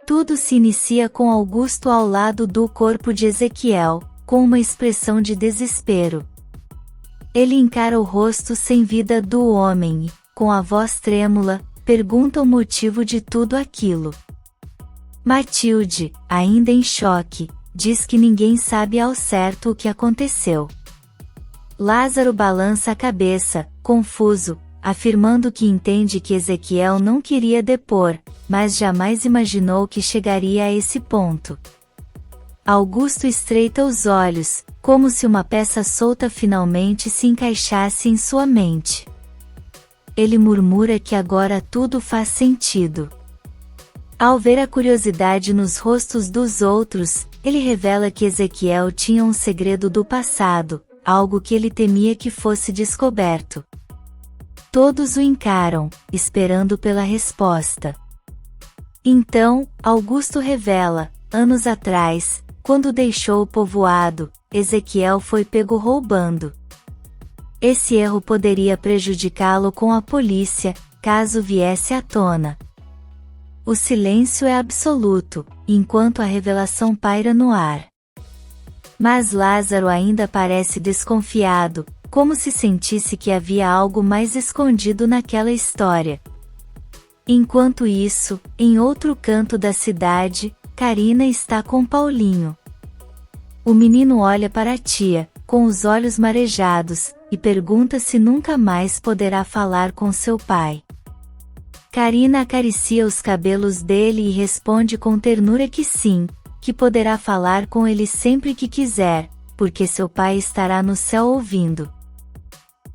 Tudo se inicia com Augusto ao lado do corpo de Ezequiel, com uma expressão de desespero. Ele encara o rosto sem vida do homem e, com a voz trêmula, pergunta o motivo de tudo aquilo. Matilde, ainda em choque, diz que ninguém sabe ao certo o que aconteceu. Lázaro balança a cabeça, confuso, afirmando que entende que Ezequiel não queria depor, mas jamais imaginou que chegaria a esse ponto. Augusto estreita os olhos, como se uma peça solta finalmente se encaixasse em sua mente. Ele murmura que agora tudo faz sentido. Ao ver a curiosidade nos rostos dos outros, ele revela que Ezequiel tinha um segredo do passado, algo que ele temia que fosse descoberto. Todos o encaram, esperando pela resposta. Então, Augusto revela, anos atrás, quando deixou o povoado, Ezequiel foi pego roubando. Esse erro poderia prejudicá-lo com a polícia, caso viesse à tona. O silêncio é absoluto, enquanto a revelação paira no ar. Mas Lázaro ainda parece desconfiado, como se sentisse que havia algo mais escondido naquela história. Enquanto isso, em outro canto da cidade, Carina está com Paulinho. O menino olha para a tia, com os olhos marejados, e pergunta se nunca mais poderá falar com seu pai. Carina acaricia os cabelos dele e responde com ternura que sim, que poderá falar com ele sempre que quiser, porque seu pai estará no céu ouvindo.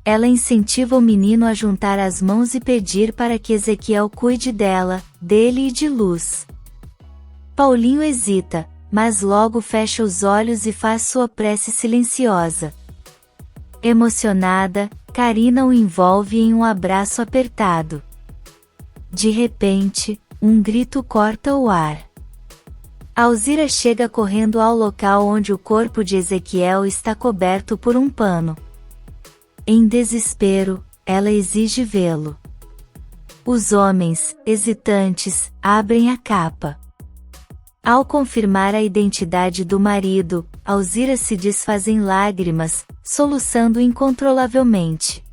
Ela incentiva o menino a juntar as mãos e pedir para que Ezequiel cuide dela, dele e de Luz. Paulinho hesita, mas logo fecha os olhos e faz sua prece silenciosa. Emocionada, Carina o envolve em um abraço apertado. De repente, um grito corta o ar. Alzira chega correndo ao local onde o corpo de Ezequiel está coberto por um pano. Em desespero, ela exige vê-lo. Os homens, hesitantes, abrem a capa. Ao confirmar a identidade do marido, Alzira se desfaz em lágrimas, soluçando incontrolavelmente.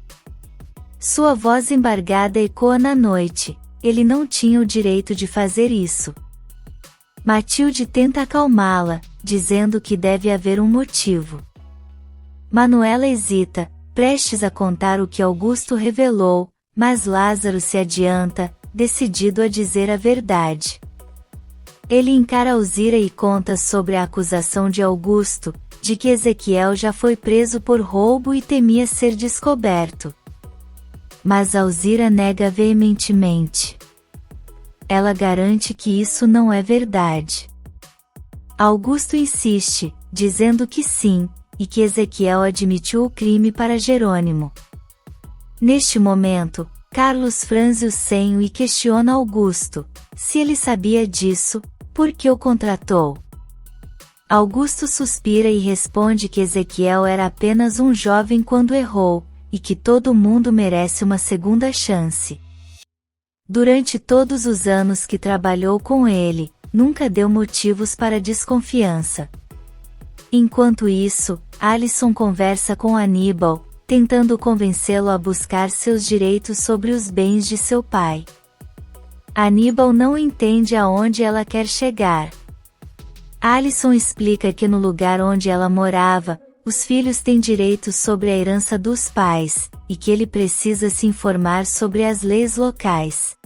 Sua voz embargada ecoa na noite. Ele não tinha o direito de fazer isso. Matilde tenta acalmá-la, dizendo que deve haver um motivo. Manuela hesita, prestes a contar o que Augusto revelou, mas Lázaro se adianta, decidido a dizer a verdade. Ele encara Alzira e conta sobre a acusação de Augusto, de que Ezequiel já foi preso por roubo e temia ser descoberto. Mas Alzira nega veementemente. Ela garante que isso não é verdade. Augusto insiste, dizendo que sim, e que Ezequiel admitiu o crime para Jerônimo. Neste momento, Carlos franze o senho e questiona Augusto, se ele sabia disso, por que o contratou? Augusto suspira e responde que Ezequiel era apenas um jovem quando errou, e que todo mundo merece uma segunda chance. Durante todos os anos que trabalhou com ele, nunca deu motivos para desconfiança. Enquanto isso, Alison conversa com Aníbal, tentando convencê-lo a buscar seus direitos sobre os bens de seu pai. Aníbal não entende aonde ela quer chegar. Alison explica que no lugar onde ela morava, os filhos têm direitos sobre a herança dos pais, e que ele precisa se informar sobre as leis locais.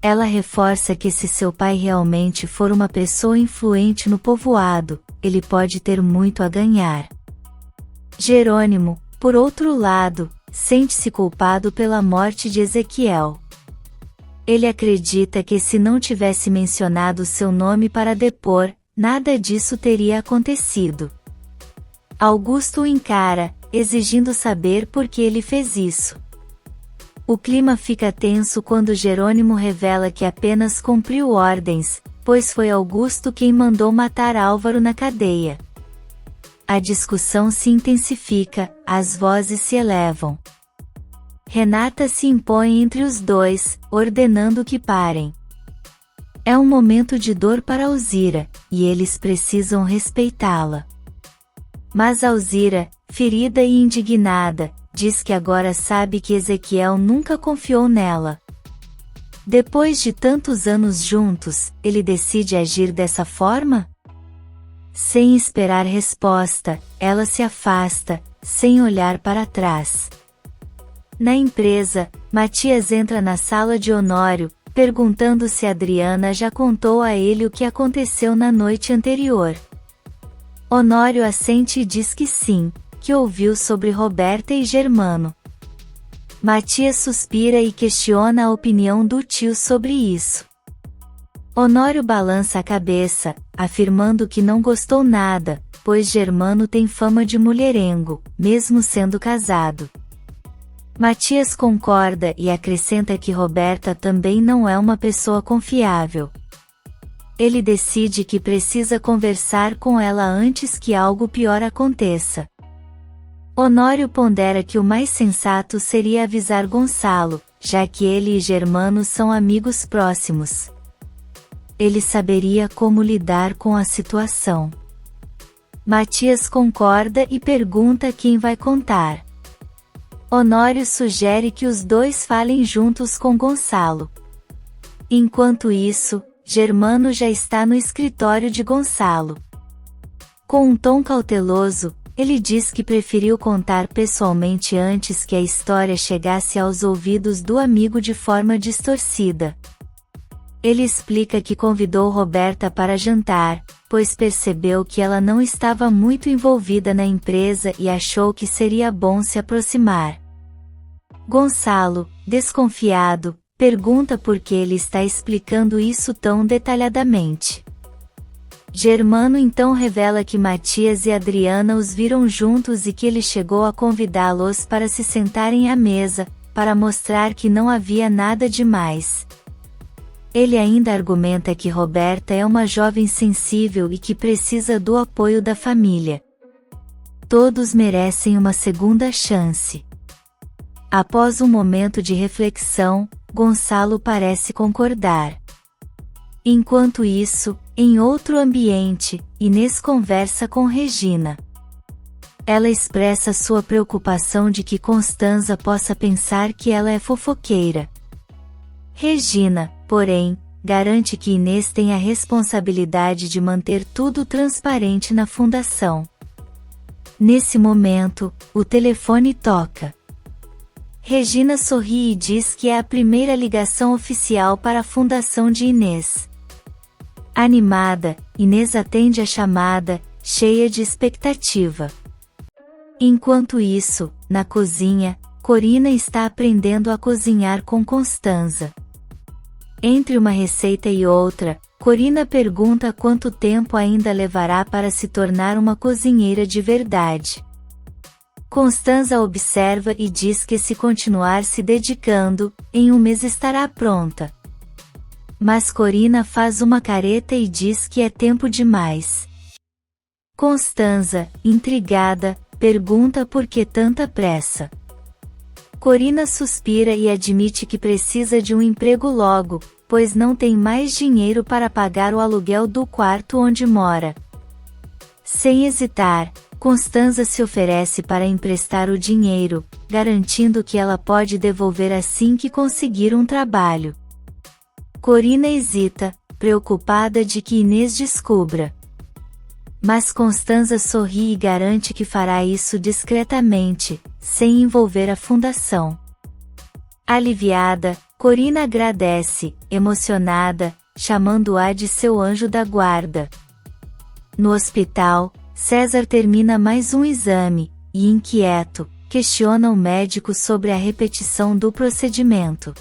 Ela reforça que se seu pai realmente for uma pessoa influente no povoado, ele pode ter muito a ganhar. Jerônimo, por outro lado, sente-se culpado pela morte de Ezequiel. Ele acredita que se não tivesse mencionado seu nome para depor, nada disso teria acontecido. Augusto o encara, exigindo saber por que ele fez isso. O clima fica tenso quando Jerônimo revela que apenas cumpriu ordens, pois foi Augusto quem mandou matar Álvaro na cadeia. A discussão se intensifica, as vozes se elevam. Renata se impõe entre os dois, ordenando que parem. É um momento de dor para Alzira, e eles precisam respeitá-la. Mas Alzira, ferida e indignada, diz que agora sabe que Ezequiel nunca confiou nela. Depois de tantos anos juntos, ele decide agir dessa forma? Sem esperar resposta, ela se afasta, sem olhar para trás. Na empresa, Matias entra na sala de Honório, perguntando se Adriana já contou a ele o que aconteceu na noite anterior. Honório assente e diz que sim, que ouviu sobre Roberta e Germano. Matias suspira e questiona a opinião do tio sobre isso. Honório balança a cabeça, afirmando que não gostou nada, pois Germano tem fama de mulherengo, mesmo sendo casado. Matias concorda e acrescenta que Roberta também não é uma pessoa confiável. Ele decide que precisa conversar com ela antes que algo pior aconteça. Honório pondera que o mais sensato seria avisar Gonçalo, já que ele e Germano são amigos próximos. Ele saberia como lidar com a situação. Matias concorda e pergunta quem vai contar. Honório sugere que os dois falem juntos com Gonçalo. Enquanto isso, Germano já está no escritório de Gonçalo. Com um tom cauteloso, ele diz que preferiu contar pessoalmente antes que a história chegasse aos ouvidos do amigo de forma distorcida. Ele explica que convidou Roberta para jantar, pois percebeu que ela não estava muito envolvida na empresa e achou que seria bom se aproximar. Gonçalo, desconfiado, pergunta por que ele está explicando isso tão detalhadamente. Germano então revela que Matias e Adriana os viram juntos e que ele chegou a convidá-los para se sentarem à mesa, para mostrar que não havia nada demais. Ele ainda argumenta que Roberta é uma jovem sensível e que precisa do apoio da família. Todos merecem uma segunda chance. Após um momento de reflexão, Gonçalo parece concordar. Enquanto isso, em outro ambiente, Inês conversa com Regina. Ela expressa sua preocupação de que Constanza possa pensar que ela é fofoqueira. Regina, porém, garante que Inês tem a responsabilidade de manter tudo transparente na fundação. Nesse momento, o telefone toca. Regina sorri e diz que é a primeira ligação oficial para a fundação de Inês. Animada, Inês atende a chamada, cheia de expectativa. Enquanto isso, na cozinha, Corina está aprendendo a cozinhar com Constanza. Entre uma receita e outra, Corina pergunta quanto tempo ainda levará para se tornar uma cozinheira de verdade. Constanza observa e diz que se continuar se dedicando, em um mês estará pronta. Mas Corina faz uma careta e diz que é tempo demais. Constanza, intrigada, pergunta por que tanta pressa. Corina suspira e admite que precisa de um emprego logo, pois não tem mais dinheiro para pagar o aluguel do quarto onde mora. Sem hesitar, Constanza se oferece para emprestar o dinheiro, garantindo que ela pode devolver assim que conseguir um trabalho. Corina hesita, preocupada de que Inês descubra. Mas Constanza sorri e garante que fará isso discretamente, sem envolver a fundação. Aliviada, Corina agradece, emocionada, chamando-a de seu anjo da guarda. No hospital, César termina mais um exame, e inquieto, questiona o médico sobre a repetição do procedimento.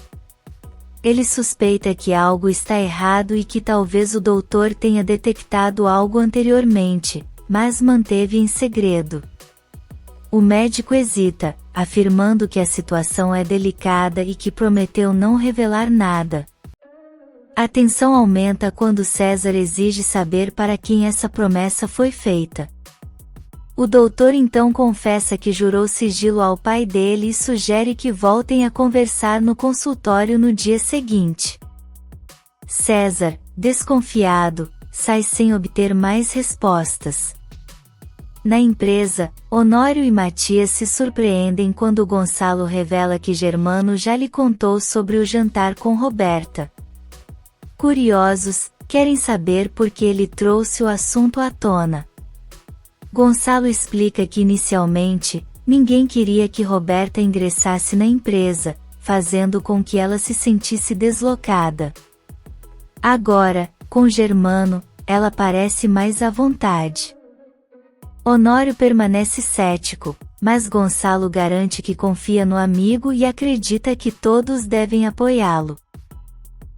Ele suspeita que algo está errado e que talvez o doutor tenha detectado algo anteriormente, mas manteve em segredo. O médico hesita, afirmando que a situação é delicada e que prometeu não revelar nada. A tensão aumenta quando César exige saber para quem essa promessa foi feita. O doutor então confessa que jurou sigilo ao pai dele e sugere que voltem a conversar no consultório no dia seguinte. César, desconfiado, sai sem obter mais respostas. Na empresa, Honório e Matias se surpreendem quando Gonçalo revela que Germano já lhe contou sobre o jantar com Roberta. Curiosos, querem saber por que ele trouxe o assunto à tona. Gonçalo explica que inicialmente, ninguém queria que Roberta ingressasse na empresa, fazendo com que ela se sentisse deslocada. Agora, com Germano, ela parece mais à vontade. Honório permanece cético, mas Gonçalo garante que confia no amigo e acredita que todos devem apoiá-lo.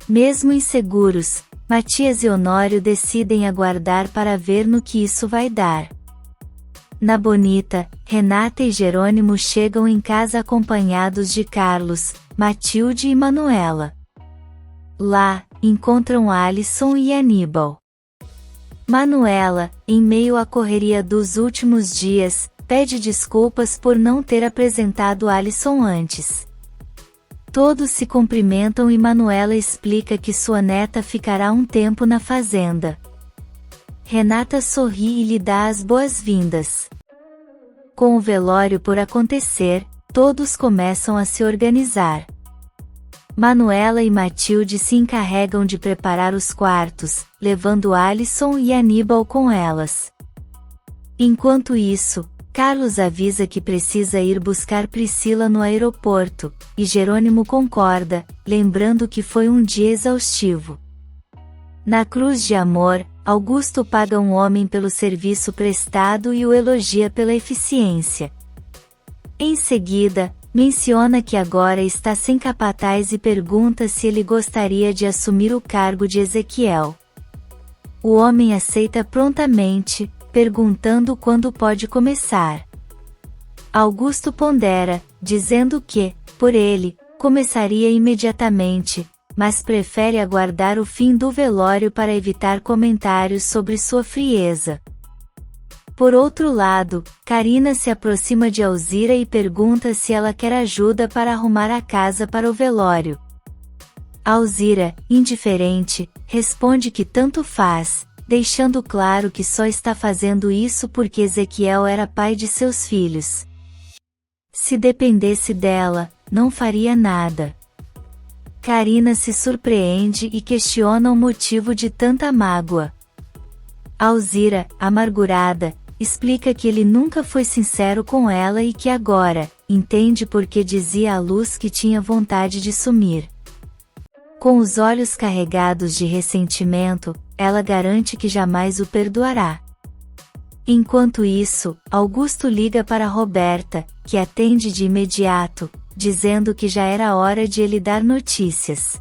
Mesmo inseguros, Matias e Honório decidem aguardar para ver no que isso vai dar. Na Bonita, Renata e Jerônimo chegam em casa acompanhados de Carlos, Matilde e Manuela. Lá, encontram Alisson e Aníbal. Manuela, em meio à correria dos últimos dias, pede desculpas por não ter apresentado Alisson antes. Todos se cumprimentam e Manuela explica que sua neta ficará um tempo na fazenda. Renata sorri e lhe dá as boas-vindas. Com o velório por acontecer, todos começam a se organizar. Manuela e Matilde se encarregam de preparar os quartos, levando Alisson e Aníbal com elas. Enquanto isso, Carlos avisa que precisa ir buscar Priscila no aeroporto, e Jerônimo concorda, lembrando que foi um dia exaustivo. Na cruz de amor, Augusto paga um homem pelo serviço prestado e o elogia pela eficiência. Em seguida, menciona que agora está sem capataz e pergunta se ele gostaria de assumir o cargo de Ezequiel. O homem aceita prontamente, perguntando quando pode começar. Augusto pondera, dizendo que, por ele, começaria imediatamente, mas prefere aguardar o fim do velório para evitar comentários sobre sua frieza. Por outro lado, Carina se aproxima de Alzira e pergunta se ela quer ajuda para arrumar a casa para o velório. Alzira, indiferente, responde que tanto faz, deixando claro que só está fazendo isso porque Ezequiel era pai de seus filhos. Se dependesse dela, não faria nada. Carina se surpreende e questiona o motivo de tanta mágoa. Alzira, amargurada, explica que ele nunca foi sincero com ela e que agora, entende porque dizia à Luz que tinha vontade de sumir. Com os olhos carregados de ressentimento, ela garante que jamais o perdoará. Enquanto isso, Augusto liga para Roberta, que atende de imediato, dizendo que já era hora de ele dar notícias.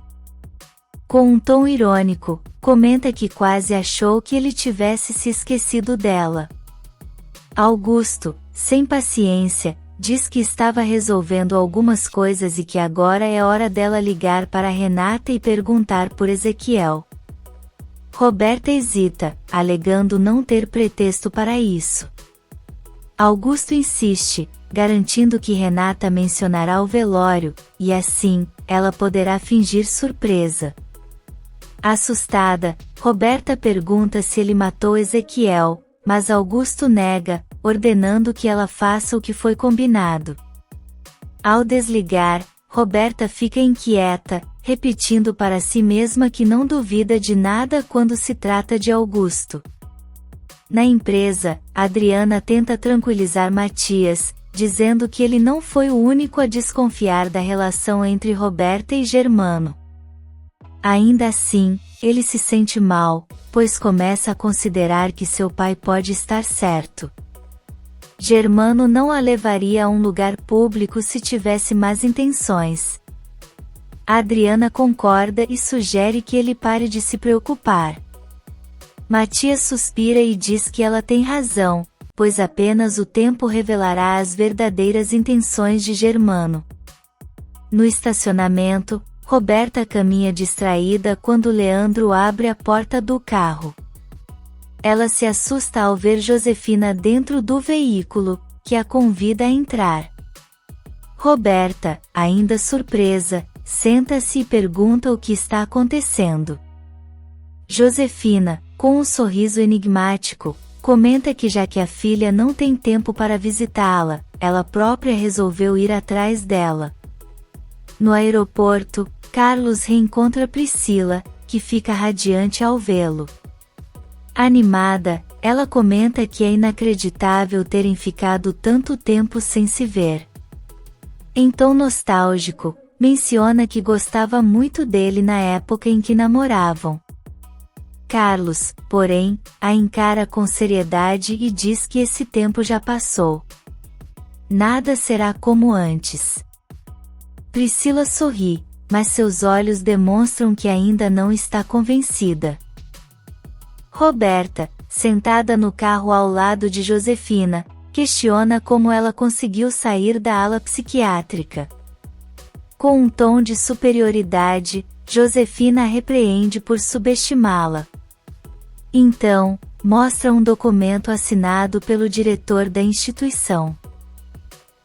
Com um tom irônico, comenta que quase achou que ele tivesse se esquecido dela. Augusto, sem paciência, diz que estava resolvendo algumas coisas e que agora é hora dela ligar para Renata e perguntar por Ezequiel. Roberta hesita, alegando não ter pretexto para isso. Augusto insiste, garantindo que Renata mencionará o velório, e assim, ela poderá fingir surpresa. Assustada, Roberta pergunta se ele matou Ezequiel, mas Augusto nega, ordenando que ela faça o que foi combinado. Ao desligar, Roberta fica inquieta, repetindo para si mesma que não duvida de nada quando se trata de Augusto. Na empresa, Adriana tenta tranquilizar Matias, dizendo que ele não foi o único a desconfiar da relação entre Roberta e Germano. Ainda assim, ele se sente mal, pois começa a considerar que seu pai pode estar certo. Germano não a levaria a um lugar público se tivesse más intenções. Adriana concorda e sugere que ele pare de se preocupar. Matias suspira e diz que ela tem razão, pois apenas o tempo revelará as verdadeiras intenções de Germano. No estacionamento, Roberta caminha distraída quando Leandro abre a porta do carro. Ela se assusta ao ver Josefina dentro do veículo, que a convida a entrar. Roberta, ainda surpresa, senta-se e pergunta o que está acontecendo. Josefina, com um sorriso enigmático, comenta que já que a filha não tem tempo para visitá-la, ela própria resolveu ir atrás dela. No aeroporto, Carlos reencontra Priscila, que fica radiante ao vê-lo. Animada, ela comenta que é inacreditável terem ficado tanto tempo sem se ver. Em tom nostálgico, menciona que gostava muito dele na época em que namoravam. Carlos, porém, a encara com seriedade e diz que esse tempo já passou. Nada será como antes. Priscila sorri, mas seus olhos demonstram que ainda não está convencida. Roberta, sentada no carro ao lado de Josefina, questiona como ela conseguiu sair da ala psiquiátrica. Com um tom de superioridade, Josefina a repreende por subestimá-la. Então, mostra um documento assinado pelo diretor da instituição.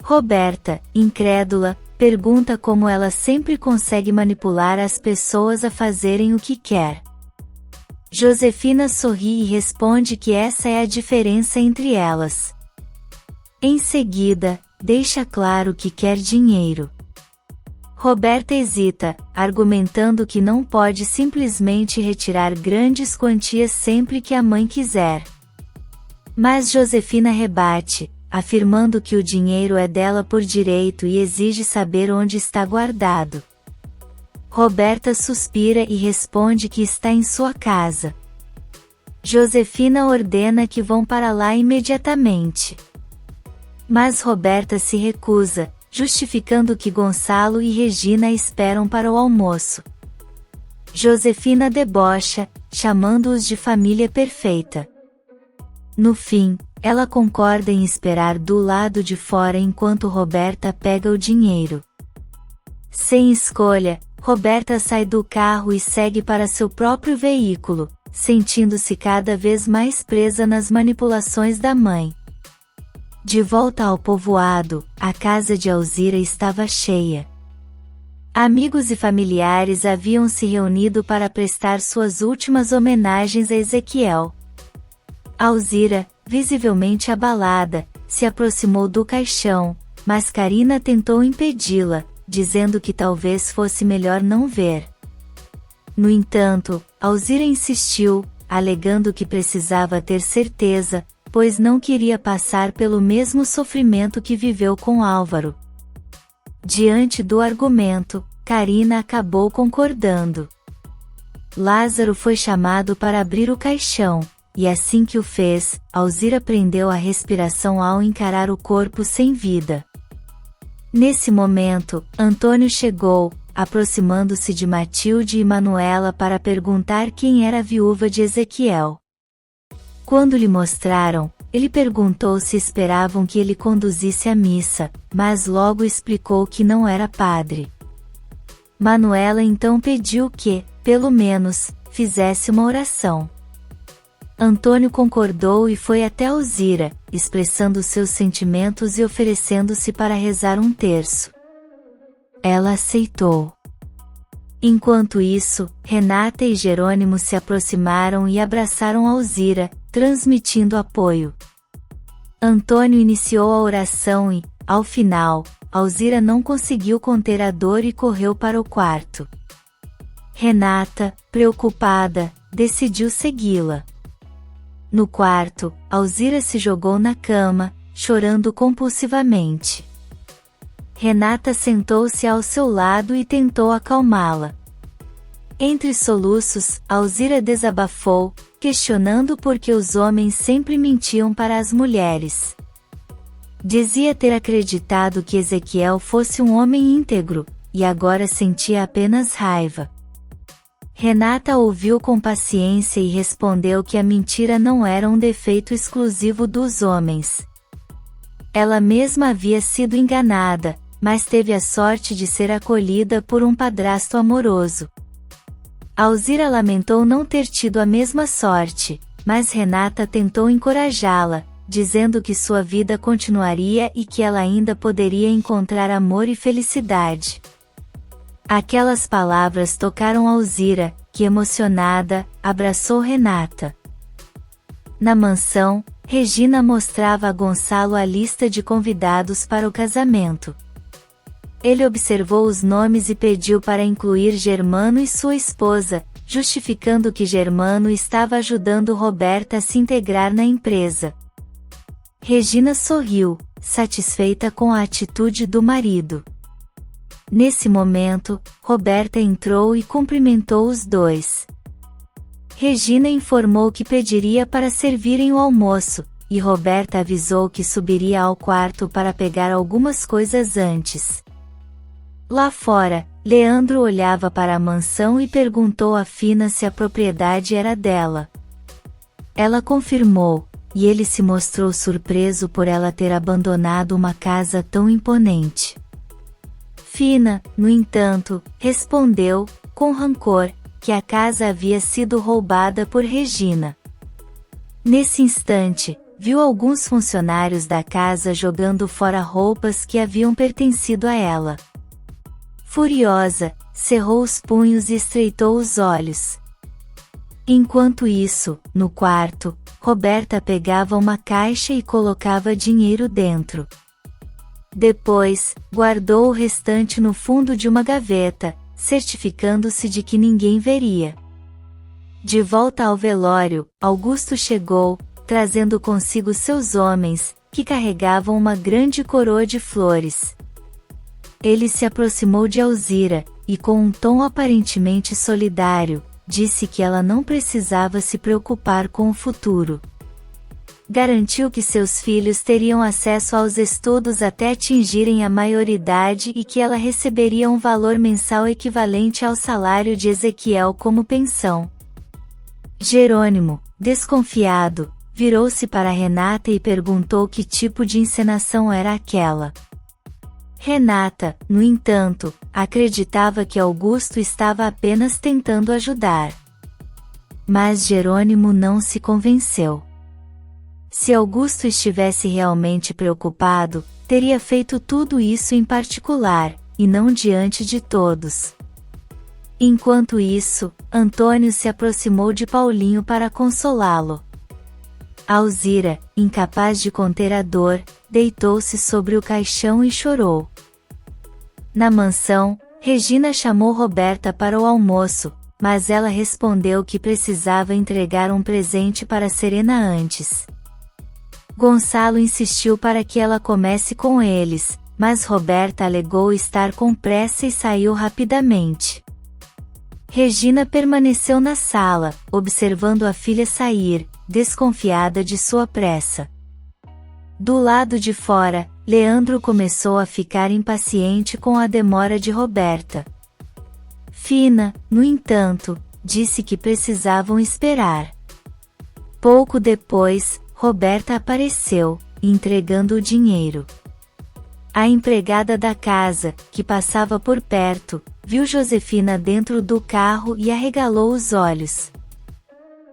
Roberta, incrédula, pergunta como ela sempre consegue manipular as pessoas a fazerem o que quer. Josefina sorri e responde que essa é a diferença entre elas. Em seguida, deixa claro que quer dinheiro. Roberta hesita, argumentando que não pode simplesmente retirar grandes quantias sempre que a mãe quiser. Mas Josefina rebate, afirmando que o dinheiro é dela por direito e exige saber onde está guardado. Roberta suspira e responde que está em sua casa. Josefina ordena que vão para lá imediatamente. Mas Roberta se recusa, justificando que Gonçalo e Regina esperam para o almoço. Josefina debocha, chamando-os de família perfeita. No fim, ela concorda em esperar do lado de fora enquanto Roberta pega o dinheiro. Sem escolha, Roberta sai do carro e segue para seu próprio veículo, sentindo-se cada vez mais presa nas manipulações da mãe. De volta ao povoado, a casa de Alzira estava cheia. Amigos e familiares haviam se reunido para prestar suas últimas homenagens a Ezequiel. Alzira, visivelmente abalada, se aproximou do caixão, mas Karina tentou impedi-la, dizendo que talvez fosse melhor não ver. No entanto, Alzira insistiu, alegando que precisava ter certeza, pois não queria passar pelo mesmo sofrimento que viveu com Álvaro. Diante do argumento, Karina acabou concordando. Lázaro foi chamado para abrir o caixão, e assim que o fez, Alzira prendeu a respiração ao encarar o corpo sem vida. Nesse momento, Antônio chegou, aproximando-se de Matilde e Manuela para perguntar quem era a viúva de Ezequiel. Quando lhe mostraram, ele perguntou se esperavam que ele conduzisse a missa, mas logo explicou que não era padre. Manuela então pediu que, pelo menos, fizesse uma oração. Antônio concordou e foi até Alzira, expressando seus sentimentos e oferecendo-se para rezar um terço. Ela aceitou. Enquanto isso, Renata e Jerônimo se aproximaram e abraçaram Alzira, transmitindo apoio. Antônio iniciou a oração e, ao final, Alzira não conseguiu conter a dor e correu para o quarto. Renata, preocupada, decidiu segui-la. No quarto, Alzira se jogou na cama, chorando compulsivamente. Renata sentou-se ao seu lado e tentou acalmá-la. Entre soluços, Alzira desabafou, questionando por que os homens sempre mentiam para as mulheres. Dizia ter acreditado que Ezequiel fosse um homem íntegro, e agora sentia apenas raiva. Renata ouviu com paciência e respondeu que a mentira não era um defeito exclusivo dos homens. Ela mesma havia sido enganada, mas teve a sorte de ser acolhida por um padrasto amoroso. Alzira lamentou não ter tido a mesma sorte, mas Renata tentou encorajá-la, dizendo que sua vida continuaria e que ela ainda poderia encontrar amor e felicidade. Aquelas palavras tocaram Alzira, que emocionada, abraçou Renata. Na mansão, Regina mostrava a Gonçalo a lista de convidados para o casamento. Ele observou os nomes e pediu para incluir Germano e sua esposa, justificando que Germano estava ajudando Roberta a se integrar na empresa. Regina sorriu, satisfeita com a atitude do marido. Nesse momento, Roberta entrou e cumprimentou os dois. Regina informou que pediria para servirem o almoço, e Roberta avisou que subiria ao quarto para pegar algumas coisas antes. Lá fora, Leandro olhava para a mansão e perguntou a Fina se a propriedade era dela. Ela confirmou, e ele se mostrou surpreso por ela ter abandonado uma casa tão imponente. Fina, no entanto, respondeu, com rancor, que a casa havia sido roubada por Regina. Nesse instante, viu alguns funcionários da casa jogando fora roupas que haviam pertencido a ela. Furiosa, cerrou os punhos e estreitou os olhos. Enquanto isso, no quarto, Roberta pegava uma caixa e colocava dinheiro dentro. Depois, guardou o restante no fundo de uma gaveta, certificando-se de que ninguém veria. De volta ao velório, Augusto chegou, trazendo consigo seus homens, que carregavam uma grande coroa de flores. Ele se aproximou de Alzira, e com um tom aparentemente solidário, disse que ela não precisava se preocupar com o futuro. Garantiu que seus filhos teriam acesso aos estudos até atingirem a maioridade e que ela receberia um valor mensal equivalente ao salário de Ezequiel como pensão. Jerônimo, desconfiado, virou-se para Renata e perguntou que tipo de encenação era aquela. Renata, no entanto, acreditava que Augusto estava apenas tentando ajudar. Mas Jerônimo não se convenceu. Se Augusto estivesse realmente preocupado, teria feito tudo isso em particular, e não diante de todos. Enquanto isso, Antônio se aproximou de Paulinho para consolá-lo. Alzira, incapaz de conter a dor, deitou-se sobre o caixão e chorou. Na mansão, Regina chamou Roberta para o almoço, mas ela respondeu que precisava entregar um presente para Serena antes. Gonçalo insistiu para que ela comesse com eles, mas Roberta alegou estar com pressa e saiu rapidamente. Regina permaneceu na sala, observando a filha sair, desconfiada de sua pressa. Do lado de fora, Leandro começou a ficar impaciente com a demora de Roberta. Fina, no entanto, disse que precisavam esperar. Pouco depois, Roberta apareceu, entregando o dinheiro. A empregada da casa, que passava por perto, viu Josefina dentro do carro e arregalou os olhos.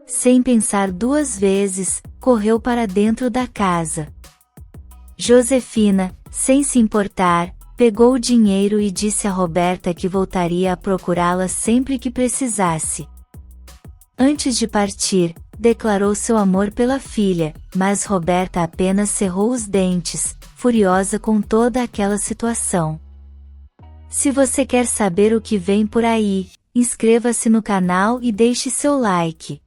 Sem pensar duas vezes, correu para dentro da casa. Josefina, sem se importar, pegou o dinheiro e disse a Roberta que voltaria a procurá-la sempre que precisasse. Antes de partir, declarou seu amor pela filha, mas Roberta apenas cerrou os dentes, furiosa com toda aquela situação. Se você quer saber o que vem por aí, inscreva-se no canal e deixe seu like.